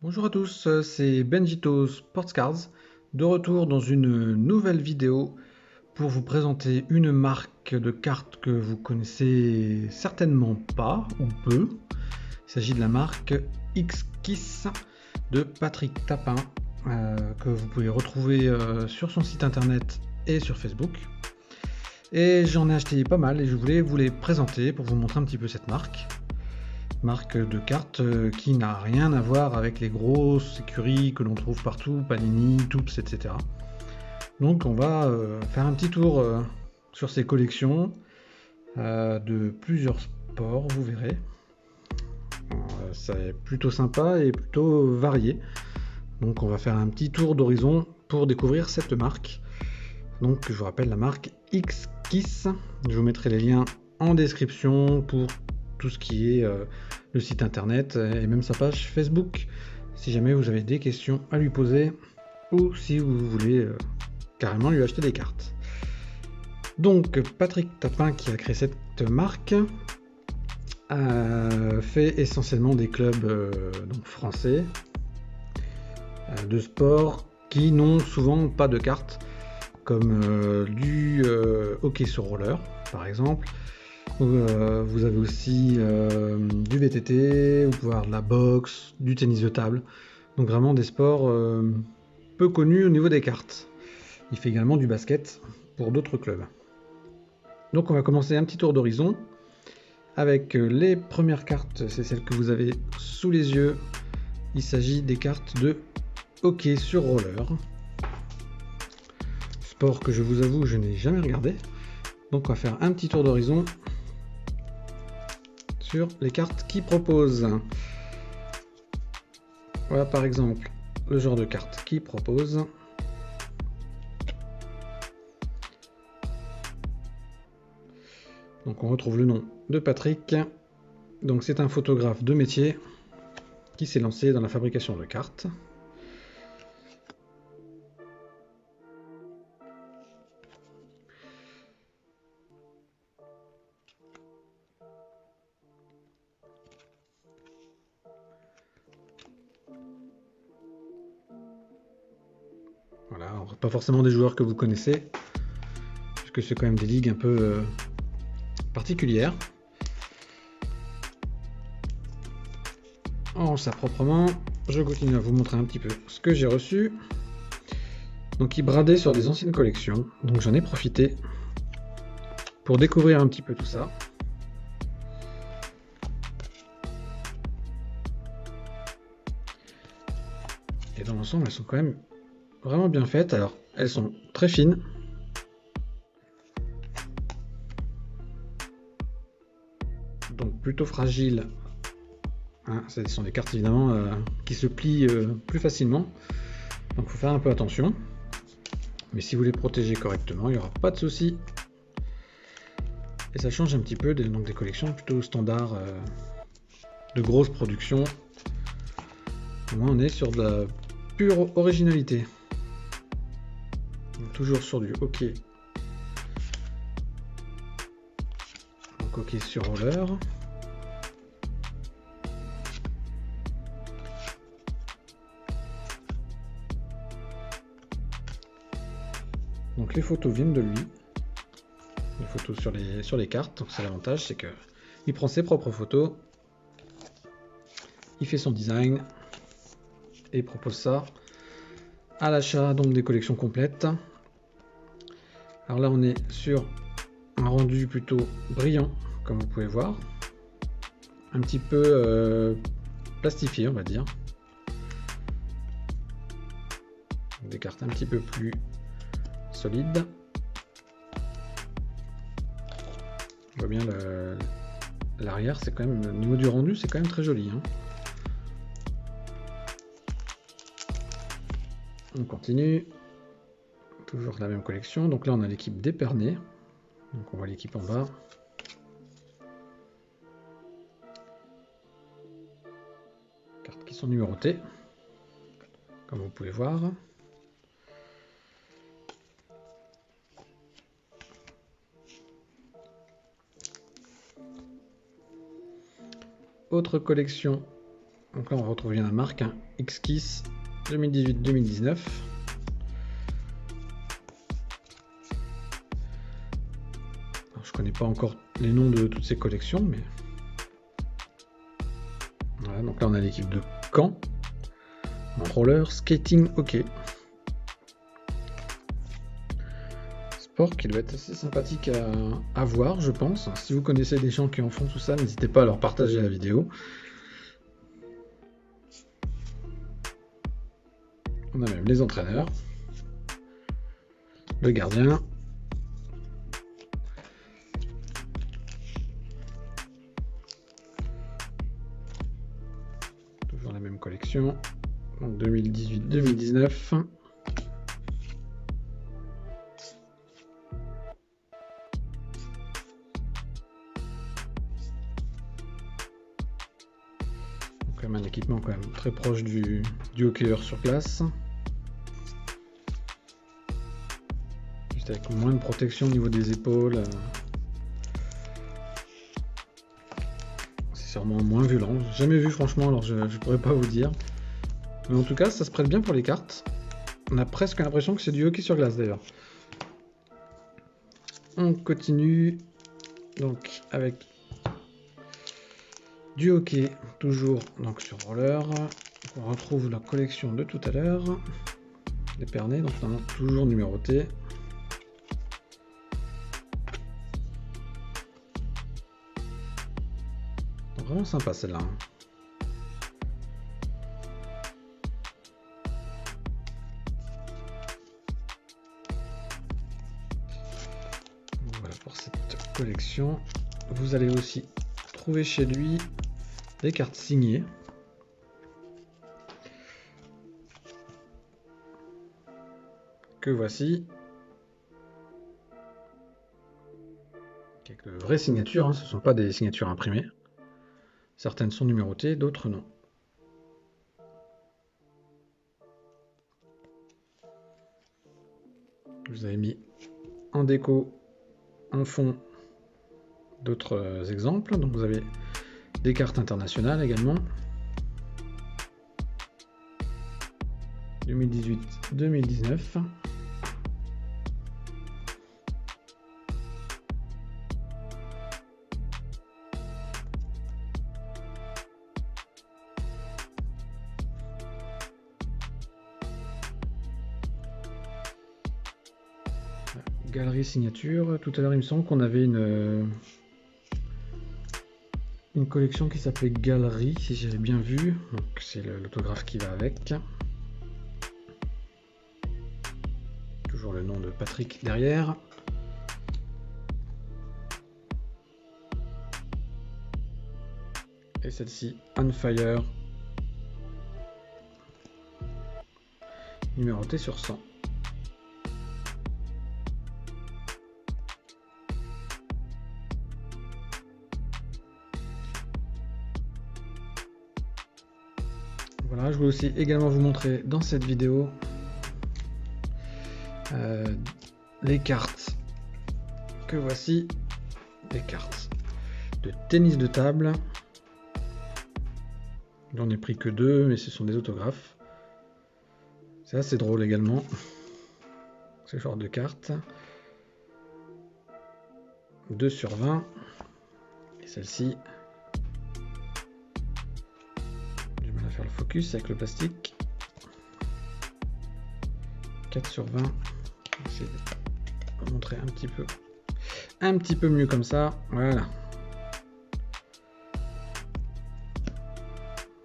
Bonjour à tous, c'est Benjito Sportscards, de retour dans une nouvelle vidéo pour vous présenter une marque de cartes que vous connaissez certainement pas ou peu. Il s'agit de la marque X-Kiss de Patrick Tapin, que vous pouvez retrouver sur son site internet et sur Facebook. Et j'en ai acheté pas mal et je voulais vous les présenter pour vous montrer un petit peu cette marque de cartes qui n'a rien à voir avec les grosses écuries que l'on trouve partout, Panini, Toops, etc. Donc on va faire un petit tour sur ces collections de plusieurs sports, vous verrez. C'est plutôt sympa et plutôt varié. Donc on va faire un petit tour d'horizon pour découvrir cette marque. Donc je vous rappelle la marque X-Kiss. Je vous mettrai les liens en description pour tout ce qui est le site internet et même sa page Facebook si jamais vous avez des questions à lui poser ou si vous voulez carrément lui acheter des cartes. Donc Patrick Tapin, qui a créé cette marque, fait essentiellement des clubs donc français de sport qui n'ont souvent pas de cartes, comme du hockey sur roller par exemple. Vous avez aussi du VTT, vous pouvez avoir de la boxe, du tennis de table. Donc vraiment des sports peu connus au niveau des cartes. Il fait également du basket pour d'autres clubs. Donc on va commencer un petit tour d'horizon avec les premières cartes, c'est celles que vous avez sous les yeux. Il s'agit des cartes de hockey sur roller. Sport que je vous avoue je n'ai jamais regardé. Donc on va faire un petit tour d'horizon sur les cartes qu'ils proposent. Voilà par exemple le genre de cartes qu'ils proposent. Donc on retrouve le nom de Patrick. Donc c'est un photographe de métier qui s'est lancé dans la fabrication de cartes. Voilà, alors, pas forcément des joueurs que vous connaissez, puisque c'est quand même des ligues un peu particulières. En ça proprement, je continue à vous montrer un petit peu ce que j'ai reçu. Donc il bradait sur des anciennes collections, donc j'en ai profité pour découvrir un petit peu tout ça. Et dans l'ensemble, elles sont quand même vraiment bien faites. Alors, elles sont très fines. Donc plutôt fragiles. Hein, ce sont des cartes évidemment qui se plient plus facilement. Donc il faut faire un peu attention. Mais si vous les protégez correctement, il n'y aura pas de souci. Et ça change un petit peu donc des collections plutôt standards de grosse production. Au moins on est sur de la pure originalité. Donc, toujours sur du hockey. Donc hockey sur roller. Donc les photos viennent de lui. Les photos sur les cartes. Donc c'est l'avantage, c'est que il prend ses propres photos. Il fait son design et propose ça à l'achat donc des collections complètes. Alors là on est sur un rendu plutôt brillant, comme vous pouvez voir, un petit peu plastifié on va dire, des cartes un petit peu plus solides. On voit bien l'arrière, c'est quand même, au niveau du rendu c'est quand même très joli, hein. On continue, toujours la même collection. Donc là on a l'équipe d'Épernay, donc on voit l'équipe en bas. Cartes qui sont numérotées, comme vous pouvez voir. Autre collection Donc là on retrouve bien la marque, hein, X-Kiss 2018-2019. Je connais pas encore les noms de toutes ces collections, mais voilà. Donc là on a l'équipe de Caen en roller skating hockey. Sport qui doit être assez sympathique à voir, je pense. Si vous connaissez des gens qui en font tout ça, n'hésitez pas à leur partager la vidéo. On a même les entraîneurs, le gardien, toujours la même collection, donc 2018-2019. Quand même un équipement quand même très proche du hockeyeur sur place. Juste avec moins de protection au niveau des épaules. C'est sûrement moins violent. J'ai jamais vu franchement, alors je pourrais pas vous dire. Mais en tout cas, ça se prête bien pour les cartes. On a presque l'impression que c'est du hockey sur glace d'ailleurs. On continue donc avec du hockey, toujours donc sur roller. On retrouve la collection de tout à l'heure. Les pernets, donc toujours numérotés. Vraiment sympa celle-là. Voilà pour cette collection. Vous allez aussi trouver chez lui des cartes signées. Que voici. Avec de vraies signatures, hein. Ce ne sont pas des signatures imprimées. Certaines sont numérotées, d'autres non. Je vous avais mis en déco, en fond, d'autres exemples. Donc vous avez des cartes internationales également. 2018-2019. Galerie signature. Tout à l'heure, il me semble qu'on avait une collection qui s'appelait Galerie, si j'avais bien vu. Donc c'est l'autographe qui va avec. Toujours le nom de Patrick derrière. Et celle-ci, On Fire. Numérotée sur 100. Voilà, je voulais aussi également vous montrer dans cette vidéo les cartes que voici, des cartes de tennis de table. J'en ai pris que 2, mais ce sont des autographes. C'est assez drôle également, ce genre de cartes. 2 sur 20. Et celle-ci, j'ai du mal à faire le focus avec le plastique. 4 sur 20. J'essaie de montrer un petit peu mieux comme ça. Voilà.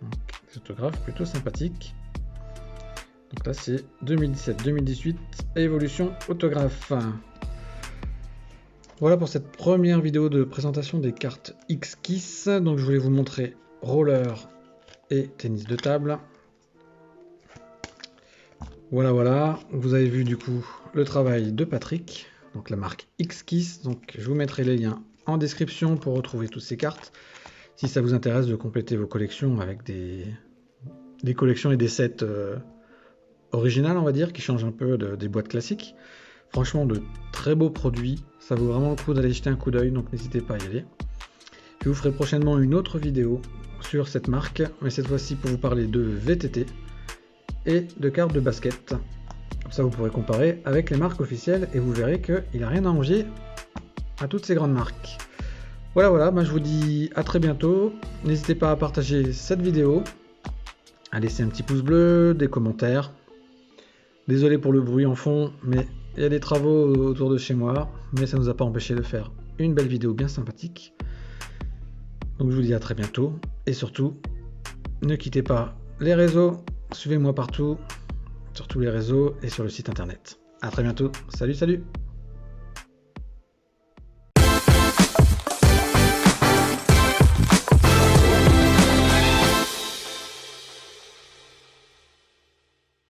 Donc, des autographes plutôt sympathiques. Donc là c'est 2017-2018 évolution autographe. Voilà pour cette première vidéo de présentation des cartes X-Kiss. Donc je voulais vous montrer roller et tennis de table. Voilà, vous avez vu du coup le travail de Patrick, donc la marque X-Kiss. Donc je vous mettrai les liens en description pour retrouver toutes ces cartes. Si ça vous intéresse de compléter vos collections avec des collections et des sets originales, on va dire, qui changent un peu des boîtes classiques. Franchement, de très beaux produits. Ça vaut vraiment le coup d'aller jeter un coup d'œil, donc n'hésitez pas à y aller. Je vous ferai prochainement une autre vidéo sur cette marque, mais cette fois-ci pour vous parler de VTT et de cartes de basket. Comme ça vous pourrez comparer avec les marques officielles et vous verrez qu'il n'a rien à envier à toutes ces grandes marques. Voilà, je vous dis à très bientôt. N'hésitez pas à partager cette vidéo, à laisser un petit pouce bleu, des commentaires. Désolé pour le bruit en fond, mais il y a des travaux autour de chez moi, mais ça ne nous a pas empêché de faire une belle vidéo bien sympathique. Donc je vous dis à très bientôt, et surtout, ne quittez pas les réseaux, suivez-moi partout, sur tous les réseaux et sur le site internet. A très bientôt, salut!